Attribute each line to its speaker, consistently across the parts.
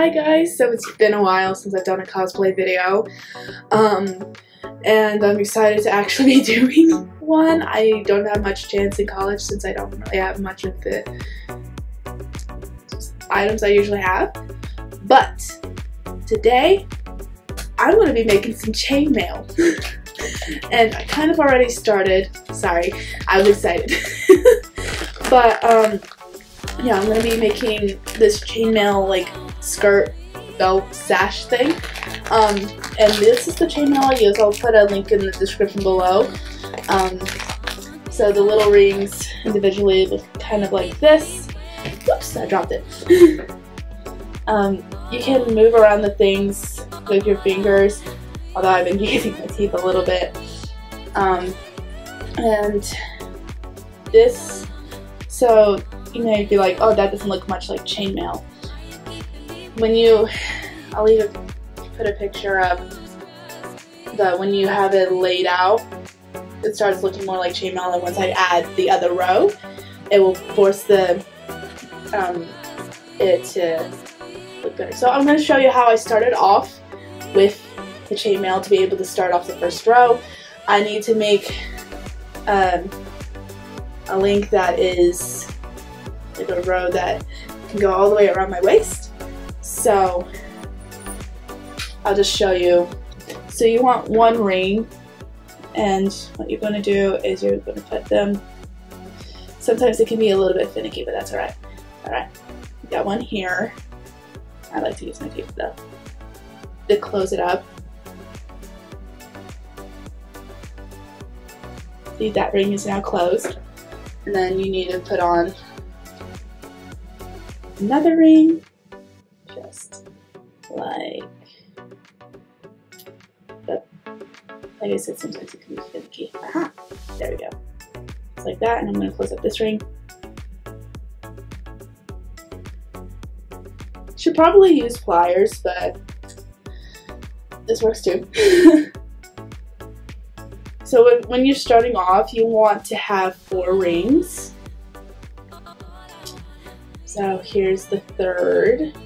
Speaker 1: Hi guys, so it's been a while since I've done a cosplay video, and I'm excited to actually be doing one. I don't have much chance in college since I don't really have much of the items I usually have, but today I'm going to be making some chainmail. And I kind of already started. Sorry, I was excited. But yeah, I'm going to be making this chainmail like skirt belt sash thing. And this is the chainmail I use. I'll put a link in the description below. So the little rings individually look kind of like this. Whoops, I dropped it. You can move around the things with your fingers, although I've been using my teeth a little bit. And this, so you may be like, oh, that doesn't look much like chainmail. When you, I'll even put a picture of when you have it laid out, it starts looking more like chainmail, and once I add the other row, it will force the it to look better. So I'm going to show you how I started off with the chainmail. To be able to start off the first row, I need to make a link that is like a row that can go all the way around my waist. So I'll just show you. So you want one ring, and what you're going to do is you're going to put them, sometimes it can be a little bit finicky, but that's alright. Alright, got one here. I like to use my teeth though to close it up. See, that ring is now closed. And then you need to put on another ring, just like I said, sometimes it can be finicky. Aha! There we go. Just like that, and I'm going to close up this ring. Should probably use pliers, but this works too. So when you're starting off, you want to have 4 rings. So here's the third.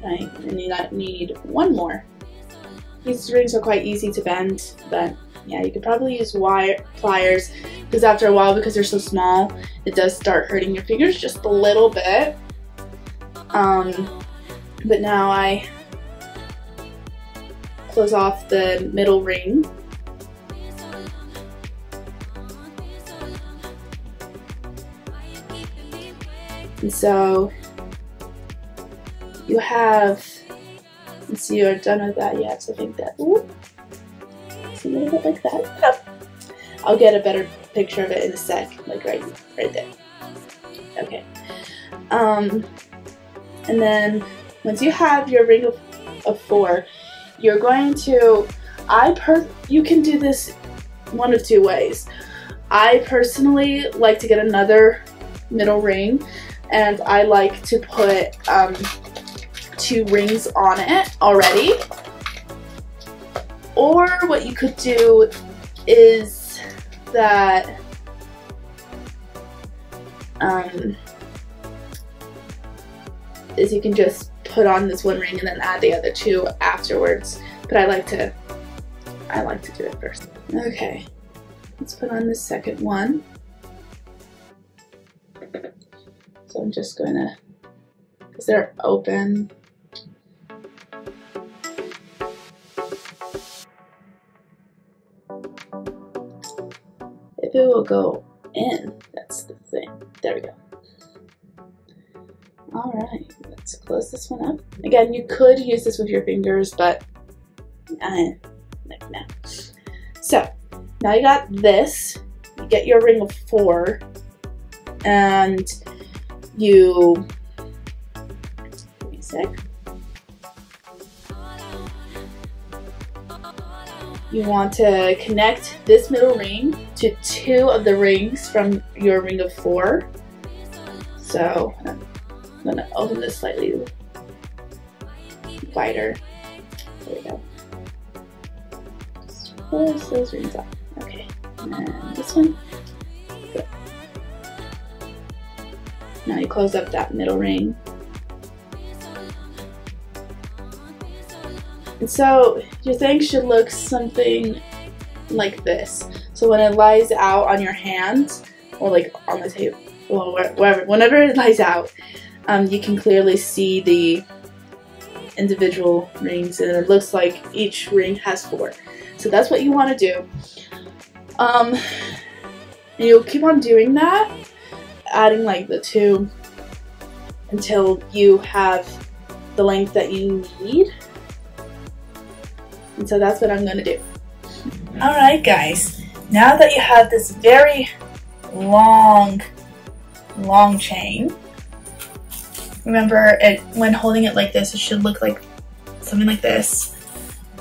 Speaker 1: Right, and you need one more. These rings are quite easy to bend, but yeah, you could probably use pliers, because after a while, because they're so small, it does start hurting your fingers just a little bit. But now I close off the middle ring. And so you have, once you're done with that, you have to think that, ooh, it's a little bit like that. Oh. I'll get a better picture of it in a sec, like right there. Okay. And then once you have your ring of 4, you're going to, you can do this one of 2 ways. I personally like to get another middle ring, and I like to put 2 rings on it already. Or what you could do is that you can just put on this one ring and then add the other 2 afterwards. But I like to do it first. Okay, let's put on the second one. So I'm just gonna, because they're open. If it will go in, that's the thing. There we go. Alright, let's close this one up. Again, you could use this with your fingers, but like no. So, now you got this. You get your ring of 4, and you, give me a sec. You want to connect this middle ring to 2 of the rings from your ring of 4. So I'm going to open this slightly wider. There we go. Just close those rings off. Okay, and then this one. Good. Now you close up that middle ring. And so your thing should look something like this. So when it lies out on your hand, or like on the table, or wherever, whenever it lies out, you can clearly see the individual rings, and it looks like each ring has 4. So that's what you want to do. And you'll keep on doing that, adding like the 2 until you have the length that you need. And so that's what I'm gonna do. Alright guys, now that you have this very long chain, remember when holding it like this, it should look like something like this,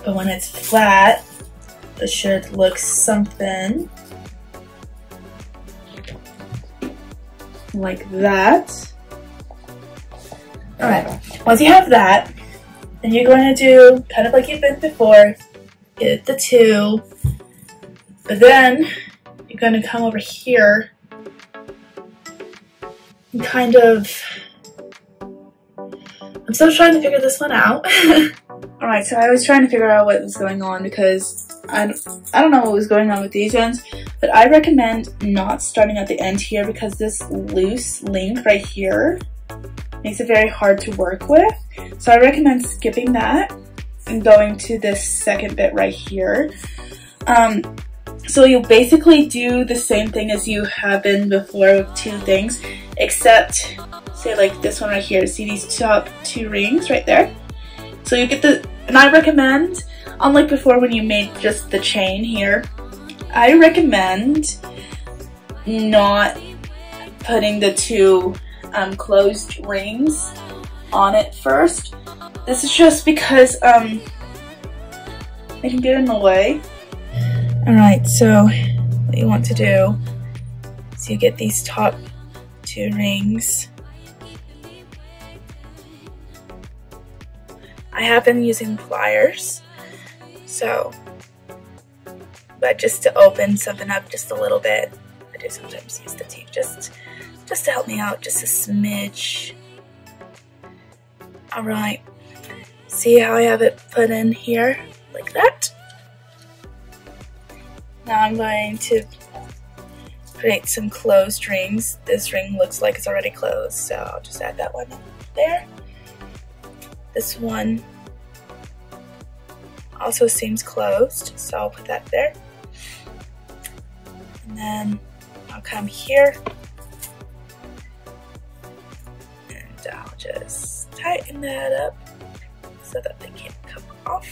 Speaker 1: but when it's flat, it should look something like that. Alright, once you have that, then you're going to do kind of like you've been before, get the 2, but then you're going to come over here and kind of, I'm still trying to figure this one out. Alright, so I was trying to figure out what was going on because I don't know what was going on with these ends, but I recommend not starting at the end here because this loose link right here makes it very hard to work with. So I recommend skipping that and going to this second bit right here. So you'll basically do the same thing as you have been before with 2 things, except say like this one right here. See these top 2 rings right there? So you get the, and I recommend, unlike before when you made just the chain here, I recommend not putting the 2 closed rings on it first. This is just because they can get in the way. Alright, so what you want to do is you get these top 2 rings. I have been using pliers, so, but just to open something up just a little bit, I do sometimes use the teeth just to help me out, just a smidge. Alright, see how I have it put in here, like that? Now I'm going to create some closed rings. This ring looks like it's already closed, so I'll just add that one there. This one also seems closed, so I'll put that there. And then I'll come here and I'll just tighten that up so that they can't come off.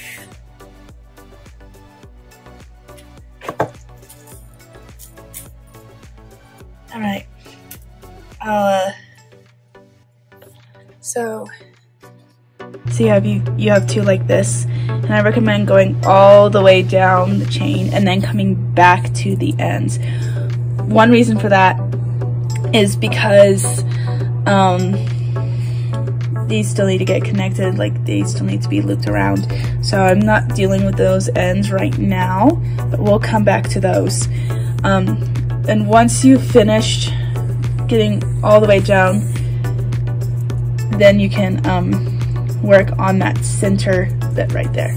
Speaker 1: Alright, so you have 2 like this, and I recommend going all the way down the chain and then coming back to the ends. One reason for that is because these still need to get connected, like these still need to be looped around. So I'm not dealing with those ends right now, but we'll come back to those. And once you've finished getting all the way down, then you can work on that center bit right there.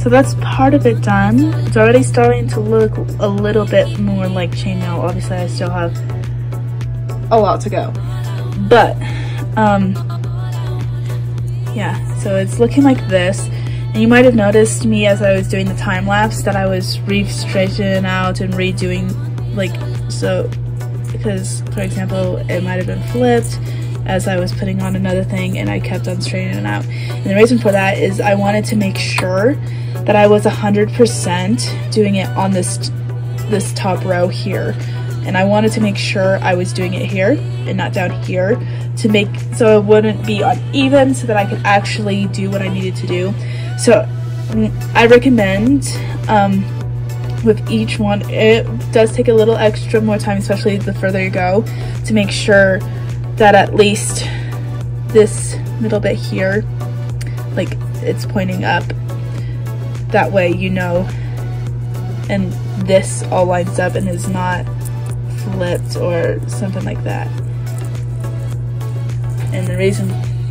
Speaker 1: So that's part of it done. It's already starting to look a little bit more like chainmail. Obviously I still have a lot to go, but yeah, so it's looking like this. And you might have noticed me as I was doing the time lapse that I was re-straightening out and redoing, like, so, because for example it might have been flipped as I was putting on another thing and I kept on straightening it out. And the reason for that is I wanted to make sure that I was 100% doing it on this top row here. And I wanted to make sure I was doing it here and not down here to make so it wouldn't be uneven, so that I could actually do what I needed to do. So I recommend with each one, it does take a little extra more time, especially the further you go, to make sure that at least this middle bit here, like, it's pointing up. That way you know and this all lines up and is not flipped or something like that. And the reason,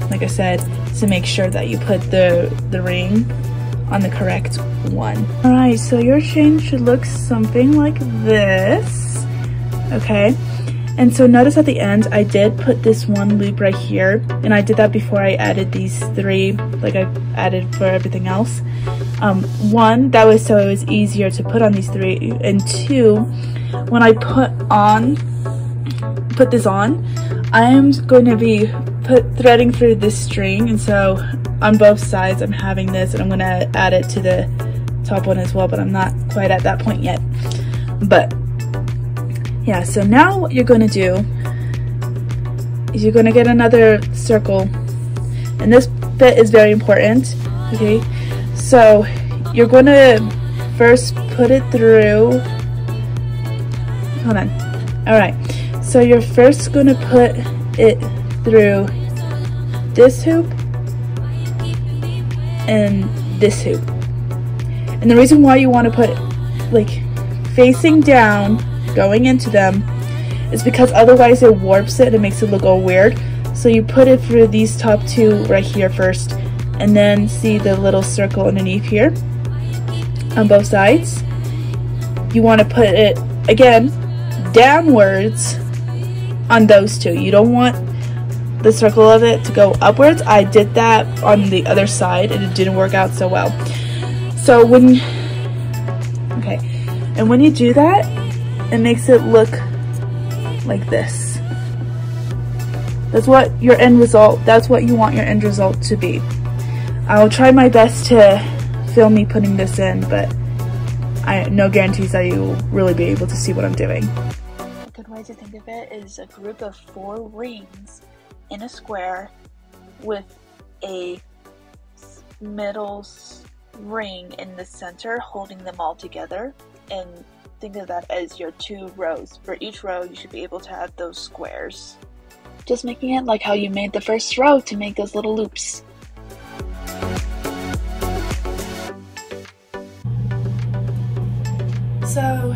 Speaker 1: like I said, is to make sure that you put the ring on the correct one. All right, so your chain should look something like this, okay? And so notice at the end, I did put this one loop right here, and I did that before I added these 3, like I added for everything else. 1, that was so it was easier to put on these 3, and 2, when I put this on, I am going to be threading through this string, and so on both sides I'm having this, and I'm going to add it to the top one as well, but I'm not quite at that point yet. But yeah, so now what you're going to do is you're going to get another circle, and this bit is very important, okay? So you're going to first put it through, hold on, all right, so you're first going to put it through this hoop and this hoop. And the reason why you want to put it like facing down going into them is because otherwise it warps it and makes it look all weird. So you put it through these top 2 right here first, and then see the little circle underneath here on both sides. You want to put it again downwards on those 2. You don't want the circle of it to go upwards. I did that on the other side and it didn't work out so well. So when you do that, it makes it look like this. That's what your end result, that's what you want your end result to be. I'll try my best to film me putting this in, but no guarantees that you will really be able to see what I'm doing. A good way to think of it is a group of 4 rings in a square with a middle ring in the center holding them all together, and think of that as your 2 rows. For each row you should be able to have those squares. Just making it like how you made the first row to make those little loops. So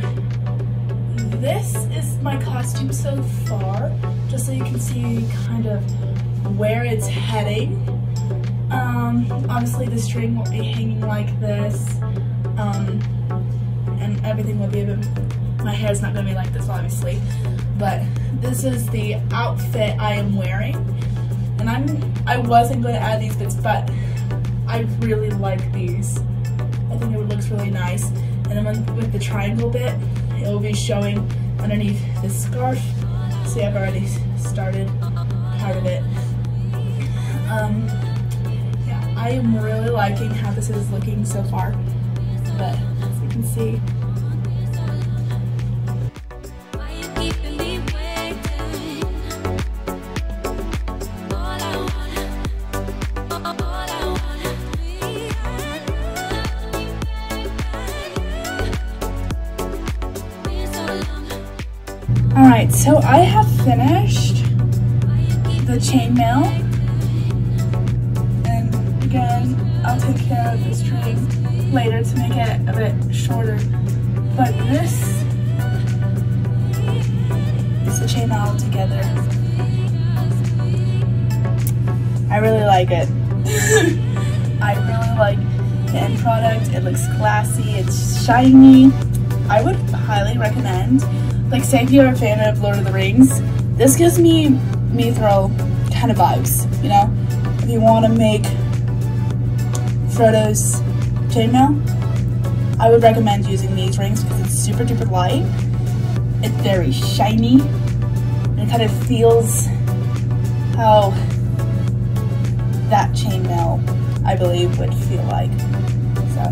Speaker 1: this is my costume so far, just so you can see kind of where it's heading. Obviously the string will be hanging like this, and everything will be a bit, my hair's not going to be like this obviously, but this is the outfit I am wearing, and I wasn't going to add these bits, but I really like these. I think it looks really nice, and then with the triangle bit, it will be showing underneath this scarf. See, I've already started part of it. Yeah, I am really liking how this is looking so far, but as you can see, alright, so I have finished the chainmail, and again, I'll take care of the string later to make it a bit shorter, but this is the chainmail all together. I really like it. I really like the end product. It looks classy, it's shiny. I would highly recommend, like, say if you're a fan of Lord of the Rings, this gives me Mithril kind of vibes, you know? If you want to make Frodo's chainmail, I would recommend using these rings because it's super duper light, it's very shiny, and it kind of feels how that chainmail, I believe, would feel like. So,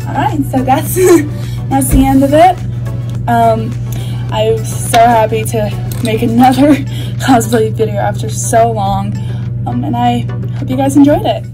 Speaker 1: alright, so that's, that's the end of it. I'm so happy to make another cosplay video after so long, and I hope you guys enjoyed it.